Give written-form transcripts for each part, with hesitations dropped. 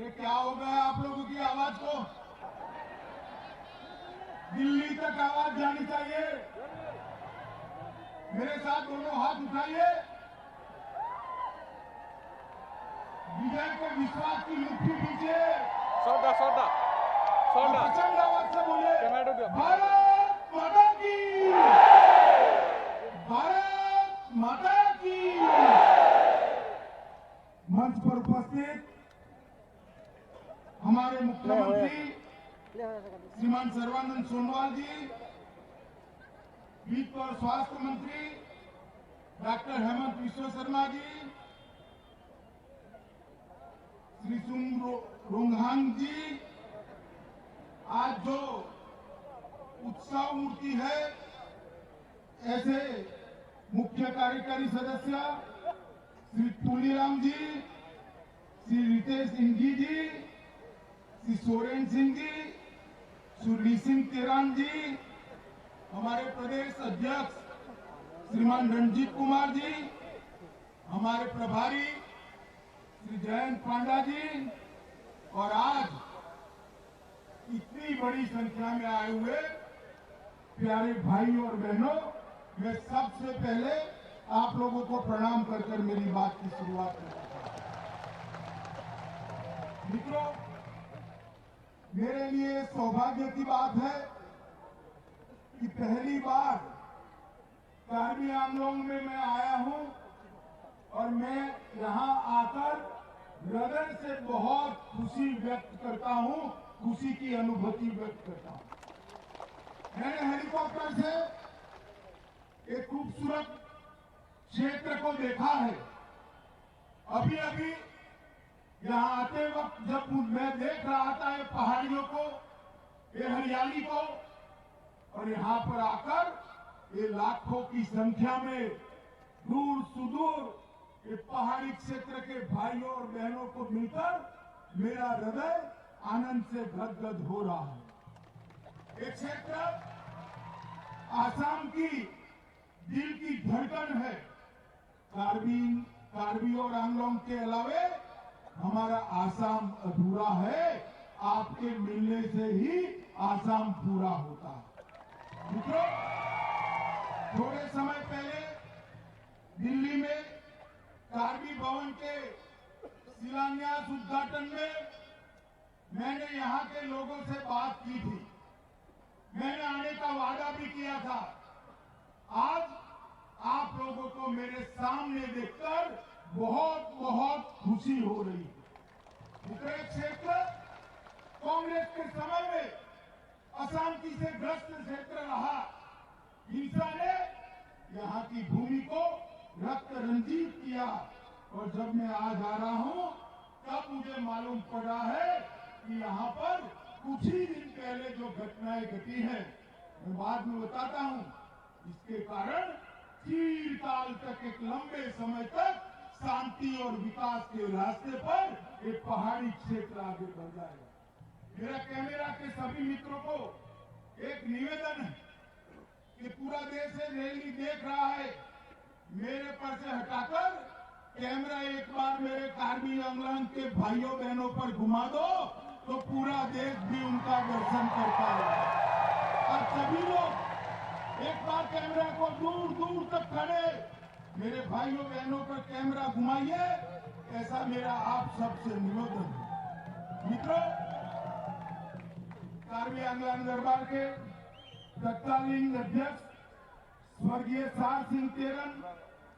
अरे क्या हो गया आप लोगों की आवाज को? दिल्ली तक आवाज जानी चाहिए। मेरे साथ दोनों हाथ उठाइए। विजय के विश्वास की मुट्ठी दीजिए। सोडा सोडा सोडा प्रचंड आवाज से बोलिए, टमाटो भारत माता की, भारत माता की। मंच पर उपस्थित हमारे मुख्यमंत्री श्रीमान सर्बानंद सोनोवाल जी, वित्त और स्वास्थ्य मंत्री डॉक्टर हेमंत विश्व शर्मा जी, श्री सुंग रोंगहांग जी, आज जो उत्सव मूर्ति है, ऐसे मुख्य कार्यकारी सदस्य श्री तुलीराम जी, श्री रितेश सिंघी जी, श्री सोरेन सिंह जी, श्री सिंह तेरान जी, हमारे प्रदेश अध्यक्ष श्रीमान रणजीत कुमार जी, हमारे प्रभारी श्री जयंत पांडा जी, और आज इतनी बड़ी संख्या में आए हुए प्यारे भाई और बहनों, मैं सबसे पहले आप लोगों को प्रणाम कर मेरी बात की शुरुआत करता हूं। मित्रों, मेरे लिए सौभाग्य की बात है कि पहली बार कार्बी आंगलोंग में मैं आया हूं और मैं यहां आकर हृदय से बहुत खुशी व्यक्त करता हूं, खुशी की अनुभूति व्यक्त करता हूं। मैंने हेलीकॉप्टर से एक खूबसूरत क्षेत्र को देखा है। अभी अभी यहां आते वक्त जब मैं देख रहा था ये पहाड़ियों को, ये हरियाली को, और यहां पर आकर ये लाखों की संख्या में दूर सुदूर ये पहाड़ी क्षेत्र के भाइयों और बहनों को मिलकर मेरा हृदय आनंद से गदगद हो रहा है। ये क्षेत्र आसाम की दिल की धड़कन है। कार्बी और आंगलोंग के अलावे हमारा आसाम अधूरा है। आपके मिलने से ही आसाम पूरा होता है। मित्रों, थोड़े समय पहले दिल्ली में कार्बी भवन के शिलान्यास उद्घाटन में मैंने यहां के लोगों से बात की थी। मैंने आने का वादा भी किया था। आज आप लोगों को मेरे सामने देखकर बहुत बहुत खुशी हो रही है। उत्तरी क्षेत्र कांग्रेस के समय में अशांति से ग्रस्त क्षेत्र रहा। हिंसा ने यहाँ की भूमि को रक्त रंजित किया, और जब मैं आज आ रहा हूं तब मुझे मालूम पड़ा है कि यहाँ पर कुछ ही दिन पहले जो घटनाएं घटी हैं, मैं बाद में बताता हूं, इसके कारण चिरकाल तक, एक लंबे समय तक शांति और विकास के रास्ते पर एक पहाड़ी क्षेत्र आगे बढ़ जाएगा। मेरा कैमरा के सभी मित्रों को एक निवेदन है कि पूरा देश रैली देख रहा है, मेरे पर से हटाकर कैमरा एक बार मेरे कार्बी आंगलोंग के भाइयों बहनों पर घुमा दो तो पूरा देश भी उनका दर्शन करता है। और सभी लोग एक बार कैमरा को दूर दूर तक खड़े मेरे भाइयों बहनों पर कैमरा घुमाइए, ऐसा मेरा आप सबसे निवेदन है। मित्रों, कार्बी आंगलोंग दरबार के तत्कालीन अध्यक्ष स्वर्गीय सार सिंह तेरन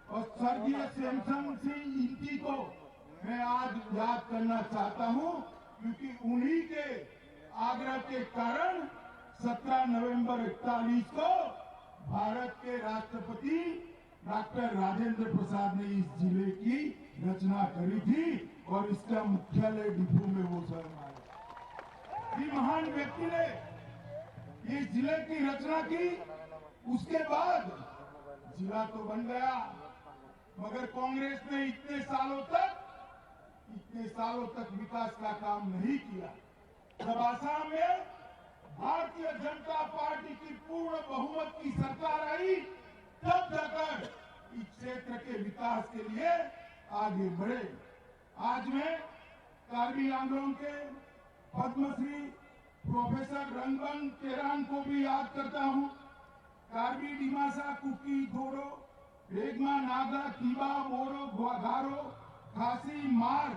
और स्वर्गीय श्यामचंद सिंह इंटी को मैं आज याद करना चाहता हूं, क्योंकि उन्हीं के आग्रह के कारण 17 नवंबर 41 को भारत के राष्ट्रपति डॉक्टर राजेंद्र प्रसाद ने इस जिले की रचना करी थी और इसका मुख्यालय डिफू में वो स्वयं आए। इस महान व्यक्ति ने इस जिले की रचना की। उसके बाद जिला तो बन गया, मगर कांग्रेस ने इतने सालों तक विकास का काम नहीं किया। जब आसाम में भारतीय जनता पार्टी की पूर्ण बहुमत की सरकार आई, तब जाकर इस क्षेत्र के विकास के लिए आगे बढ़े। आज मैं कार्बी आंदोलन के पद्मश्री प्रोफेसर रंगबन केरान को भी याद करता हूं। कार्बी डिमासा कुकी घोड़ो रेगमा नागा कीबा बोरो गारो खासी मार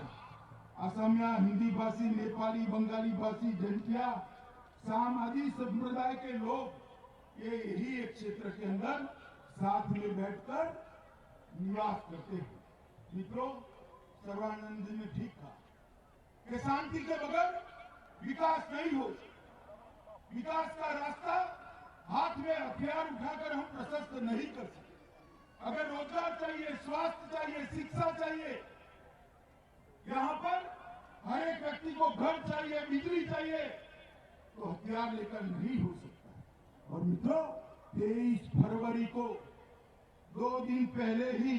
असमिया हिंदी भाषी नेपाली बंगाली भाषी जंटिया साम आदि संप्रदाय के लोग ये यही एक क्षेत्र के अंदर साथ में बैठकर निवास करते हैं। मित्रों, सर्वानंद जी ने ठीक कहा कि शांति के बगैर विकास नहीं हो। विकास का रास्ता हाथ में हथियार उठाकर हम प्रशस्त नहीं कर सकते। अगर रोजगार चाहिए, स्वास्थ्य चाहिए, शिक्षा चाहिए, यहां पर हर एक व्यक्ति को घर चाहिए, बिजली चाहिए, तो हथियार लेकर नहीं हो सकता। और मित्रों, 23 फरवरी को 2 दिन पहले ही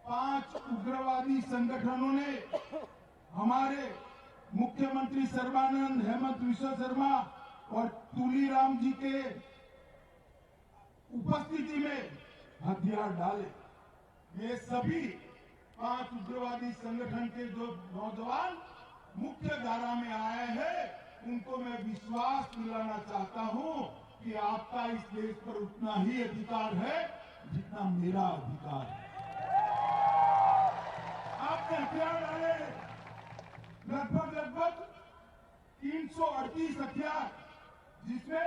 5 उग्रवादी संगठनों ने हमारे मुख्यमंत्री सर्बानंद, हेमंत विश्व शर्मा और तुलीराम जी के उपस्थिति में हथियार डाले। ये सभी 5 उग्रवादी संगठन के जो नौजवान मुख्य धारा में आए हैं, उनको मैं विश्वास दिलाना चाहता हूं कि आपका इस देश पर उतना ही अधिकार है जितना मेरा अधिकार है। आपने हथियार डाले, लगभग 338 हथियार, जिसमें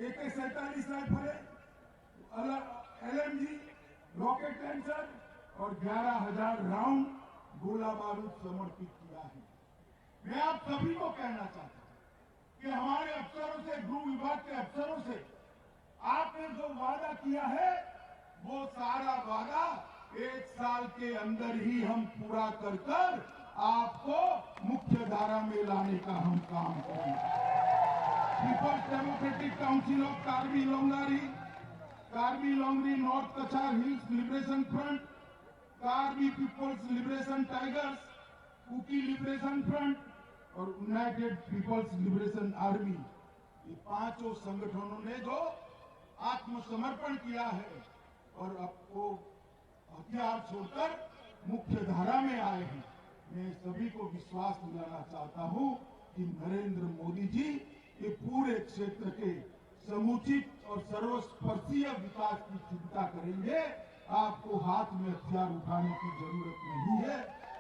AK-47 राइफलें, LMG, रॉकेट लॉन्चर और 11,000 राउंड गोला बारूद समर्पित किया है। मैं आप सभी को कहना चाहता हूं कि हमारे अफसरों से, गृह विभाग के अफसरों से आपने जो वादा किया है, वो सारा वादा 1 साल के अंदर ही हम पूरा कर आपको मुख्य धारा में लाने का हम काम करेंगे। People's Democratic Council of Karbi Longri North Cachar Hills Liberation Front, Karbi People's Liberation Tigers, Kuki Liberation Front और यूनाइटेड पीपल्स लिबरेशन आर्मी, ये 5 संगठनों ने जो आत्मसमर्पण किया है और आपको हथियार छोड़कर मुख्य धारा में आए हैं, मैं सभी को विश्वास दिलाना चाहता हूं कि नरेंद्र मोदी जी ये पूरे क्षेत्र के समुचित और सर्वस्पर्शीय विकास की चिंता करेंगे। आपको हाथ में हथियार उठाने की जरूरत नहीं है।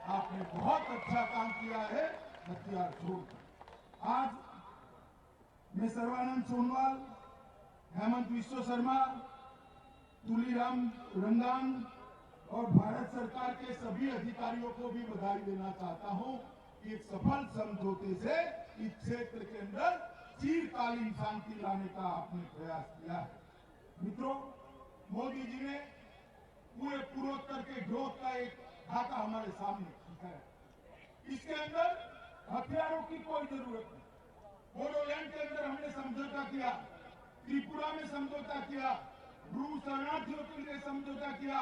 आपने बहुत अच्छा काम किया है हथियार छोड़कर। आज मैं सर्बानंद सोनोवाल, हेमंत विश्व शर्मा, तुलीराम रंगान और भारत सरकार के सभी अधिकारियों को भी बधाई देना चाहता हूं कि एक सफल समझौते से इस क्षेत्र के अंदर चिरकालीन शांति लाने का आपने प्रयास किया है। मित्रों, मोदी जी ने पूरे पूर्वोत्तर के ग्रोथ का एक ढाका हमारे सामने खींचा है। इसके अंदर हथियारों की कोई जरूरत नहीं। बोडोलैंड के अंदर हमने समझौता किया, त्रिपुरा में समझौता किया, ब्रू शरणार्थियों के लिए समझौता किया,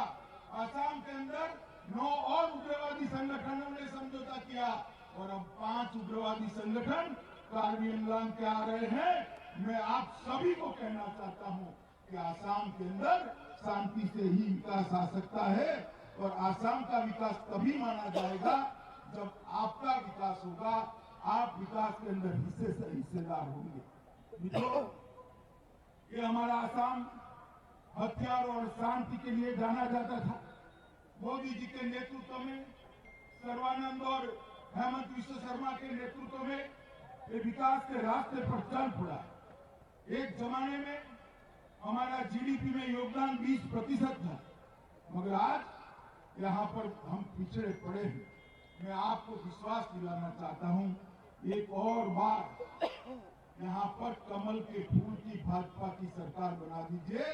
असम के अंदर 9 और उग्रवादी संगठनों ने समझौता किया और अब 5 उग्रवादी संगठन कार्बी आंदोलन के आ रहे हैं। मैं आप सभी को कहना चाहता हूं कि आसाम के अंदर शांति से ही विकास आ सकता है और आसाम का विकास तभी माना जाएगा जब आपका विकास होगा, आप विकास के अंदर हिस्सेदार होंगे। मित्रों, ये हमारा आसाम हथियार और शांति के लिए जाना जाता था। मोदी जी के नेतृत्व में, सर्बानंद और हेमंत विश्व शर्मा के नेतृत्व में ये विकास के रास्ते पर चल पड़ा। एक जमाने में हमारा जीडीपी में योगदान 20% था, मगर आज यहाँ पर हम पिछड़े पड़े हैं। मैं आपको विश्वास दिलाना चाहता हूँ, एक और बार यहाँ पर कमल के फूल की भाजपा की सरकार बना दीजिए।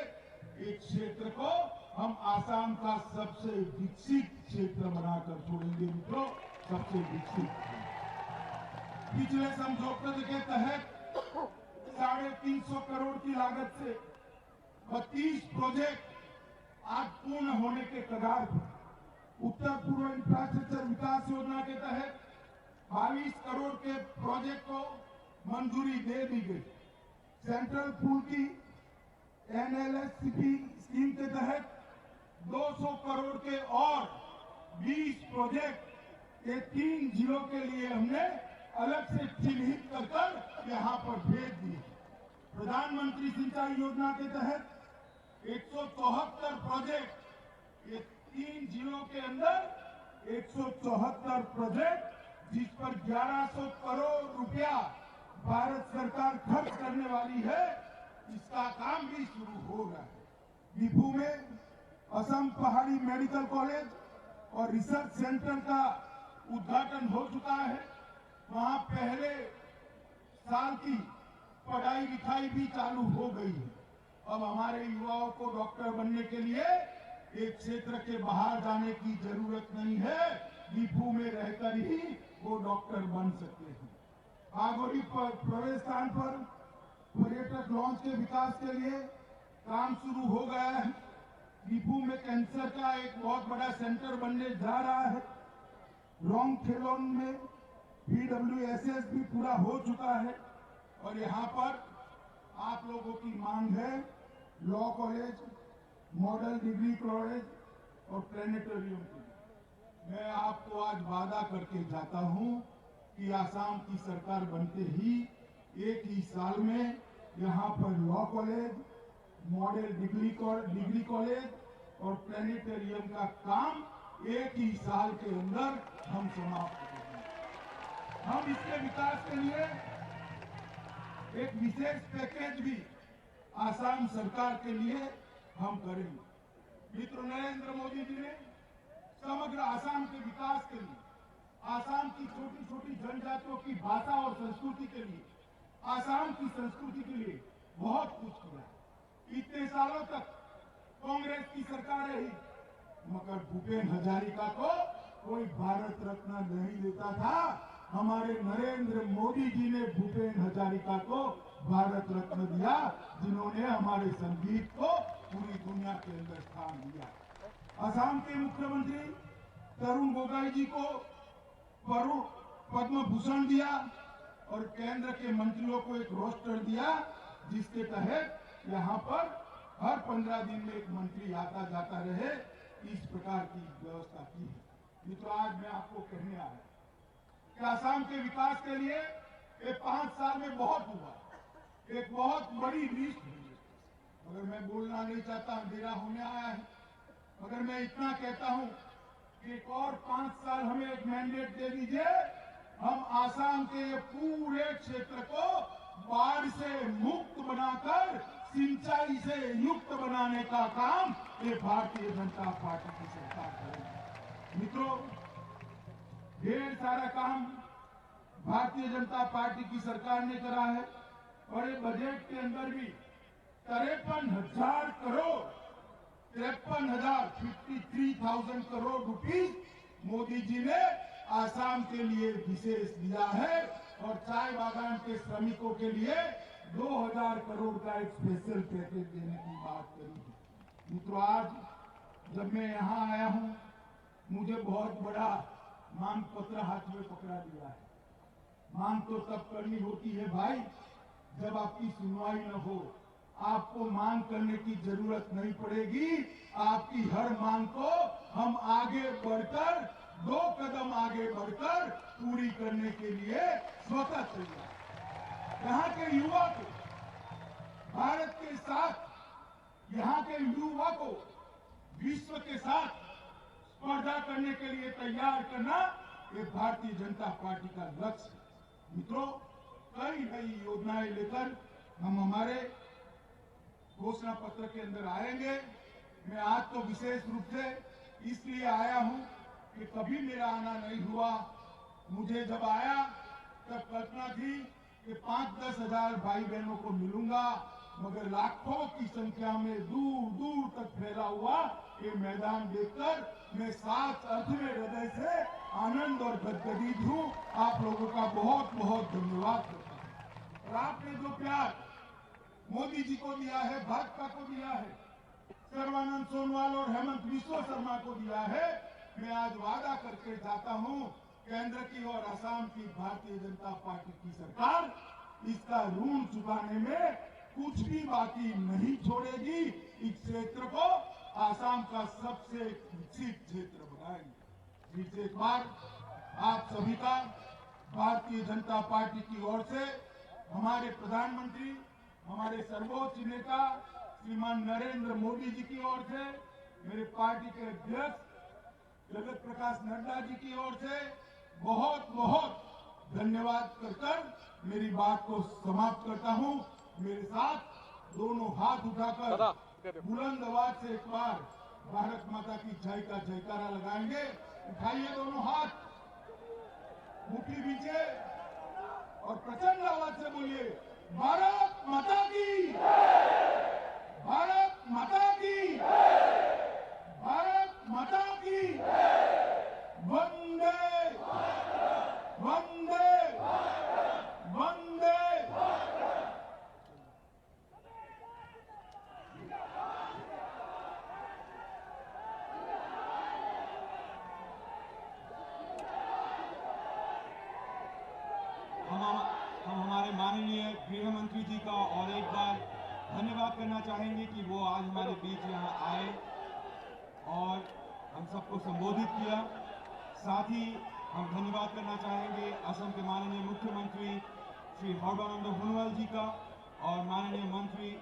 इस क्षेत्र को हम आसाम का सबसे विकसित क्षेत्र बनाकर छोड़ेंगे। मित्रों, सबसे विकसित। पिछले समझौते के तहत 350 करोड़ की लागत से 32 प्रोजेक्ट आज पूर्ण होने के कगार पर। उत्तर पूर्व इंफ्रास्ट्रक्चर विकास योजना के तहत 22 करोड़ के प्रोजेक्ट को मंजूरी दे दी गई। सेंट्रल पूल की NLSCP स्कीम के तहत 200 करोड़ के और 20 प्रोजेक्ट ये 3 जिलों के लिए हमने अलग से चिन्हित कर यहाँ पर भेज दिए। प्रधानमंत्री सिंचाई योजना के तहत 174 प्रोजेक्ट, ये 3 जिलों के अंदर 174 प्रोजेक्ट, जिस पर 1100 करोड़ रुपया भारत सरकार खर्च करने वाली है, इसका काम भी शुरू हो रहा है। दीपू में असम पहाड़ी मेडिकल कॉलेज और रिसर्च सेंटर का उद्घाटन हो चुका है। वहां पहले साल की पढ़ाई लिखाई भी चालू हो गई है। अब हमारे युवाओं को डॉक्टर बनने के लिए एक क्षेत्र के बाहर जाने की जरूरत नहीं है, दीपू में रहकर ही वो डॉक्टर बन सकते हैं। आगोरी प्रवेश स्थान पर पर्यटक लॉन्च के विकास के लिए काम शुरू हो गया है। दीपू में कैंसर का एक बहुत बड़ा सेंटर बनने जा रहा है। लॉन्ग खेलों में PWSS भी पूरा हो चुका है और यहाँ पर आप लोगों की मांग है law college, model degree college और प्लेनेटोरियम की। मैं आपको आज वादा करके जाता हूँ कि आसाम की सरकार बनते ही एक ही साल में यहाँ पर law college, model degree college और प्लेनेटोरियम का काम एक ही साल के अंदर हम समाप्त करेंगे। हम इसके विकास के लिए एक विशेष पैकेज भी आसाम सरकार के लिए हम करेंगे। मित्रों, नरेंद्र मोदी जी ने समग्र आसाम के विकास के लिए, आसाम की छोटी छोटी जनजातियों की भाषा और संस्कृति के लिए, आसाम की संस्कृति के लिए बहुत कुछ किया। इतने सालों तक कांग्रेस की सरकार रही, मगर भूपेन हजारिका को कोई भारत रत्न नहीं देता था। हमारे नरेंद्र मोदी जी ने भूपेन हजारिका को भारत रत्न दिया, जिन्होंने हमारे संगीत को पूरी दुनिया के अंदर स्थान दिया। असम के मुख्यमंत्री तरुण गोगोई जी को पद्म भूषण दिया और केंद्र के मंत्रियों को एक रोस्टर दिया, जिसके तहत यहाँ पर हर 15 दिन में एक मंत्री आता जाता रहे, इस प्रकार की व्यवस्था की है। मित्रों, आज मैं आपको कहने आया कि आसाम के विकास के लिए ये 5 साल में बहुत हुआ, एक बहुत बड़ी लिस्ट है। मगर मैं बोलना नहीं चाहता, अंधेरा होने आया है। मगर मैं इतना कहता हूं कि एक और 5 साल हमें एक मैंडेट दे दीजिए, हम आसाम के ये पूरे क्षेत्र को बाढ़ से मुक्त बनाकर सिंचाई से युक्त बनाने का काम ये भारतीय जनता पार्टी की सरकार करेगी। मित्रों, ढेर सारा काम भारतीय जनता पार्टी की सरकार ने करा है और ये बजट के अंदर भी 53,000 करोड़ 53,000 करोड़ रुपीस मोदी जी ने आसाम के लिए विशेष दिया है और चाय बागान के श्रमिकों के लिए 2,000 करोड़ का एक स्पेशल पैकेज देने की बात करी है। मित्रों, आज जब मैं यहाँ आया हूँ, मुझे बहुत बड़ा मांग पत्र हाथ में पकड़ा दिया है। मांग तो तब करनी होती है भाई जब आपकी सुनवाई न हो। आपको मांग करने की जरूरत नहीं पड़ेगी। आपकी हर मांग को हम आगे बढ़कर 2 कदम आगे बढ़कर पूरी करने के लिए स्वतः तैयार। यहाँ के युवा को भारत के साथ, यहाँ के युवा को विश्व के साथ स्पर्धा करने के लिए तैयार करना ये भारतीय जनता पार्टी का लक्ष्य है। मित्रों, कई नई योजनाएं लेकर हम हमारे घोषणा पत्र के अंदर आएंगे। मैं आज तो विशेष रूप से इसलिए आया हूं कि कभी मेरा आना नहीं हुआ। मुझे जब आया तब कल्पना थी कि 5-10 हजार भाई बहनों को मिलूंगा, मगर लाखों की संख्या में दूर दूर तक फैला हुआ ये मैदान देखकर मैं साथ अर्थ में हृदय से आनंद और गदगदित हूँ। आप लोगों का बहुत बहुत धन्यवाद करता हूँ। और आपने जो प्यार मोदी जी को दिया है, भाजपा को दिया है, सर्बानंद सोनोवाल और हेमंत बिस्वा शर्मा को दिया है, मैं आज वादा करके जाता हूं, केंद्र की और असम की भारतीय जनता पार्टी की सरकार इसका ऋण चुकाने में कुछ भी बाकी नहीं छोड़ेगी। इस क्षेत्र को आसाम का सबसे विकसित क्षेत्र बनाएंगे। फिर से एक बार आप सभी का भारतीय जनता पार्टी की ओर से, हमारे प्रधानमंत्री, हमारे सर्वोच्च नेता श्रीमान नरेंद्र मोदी जी की ओर से, मेरे पार्टी के अध्यक्ष जगत प्रकाश नड्डा जी की ओर से बहुत बहुत धन्यवाद कर मेरी बात को समाप्त करता हूं। मेरे साथ दोनों हाथ उठाकर बुलंद आवाज से एक बार भारत माता की जय का जयकारा लगाएंगे। उठाइए दोनों हाथ, मुट्ठी पीछे और प्रचंड आवाज से बोलिए, भारत माता की, भारत माता की, भारत माता की, वंदे वंदे वंदे। हम हमारे माननीय गृह मंत्री जी का और एक बार धन्यवाद करना चाहेंगे कि वो आज हमारे बीच यहाँ आए और हम सबको संबोधित किया। साथ ही हम धन्यवाद करना चाहेंगे असम के माननीय मुख्यमंत्री श्री सर्बानंद सोनोवाल जी का और माननीय मंत्री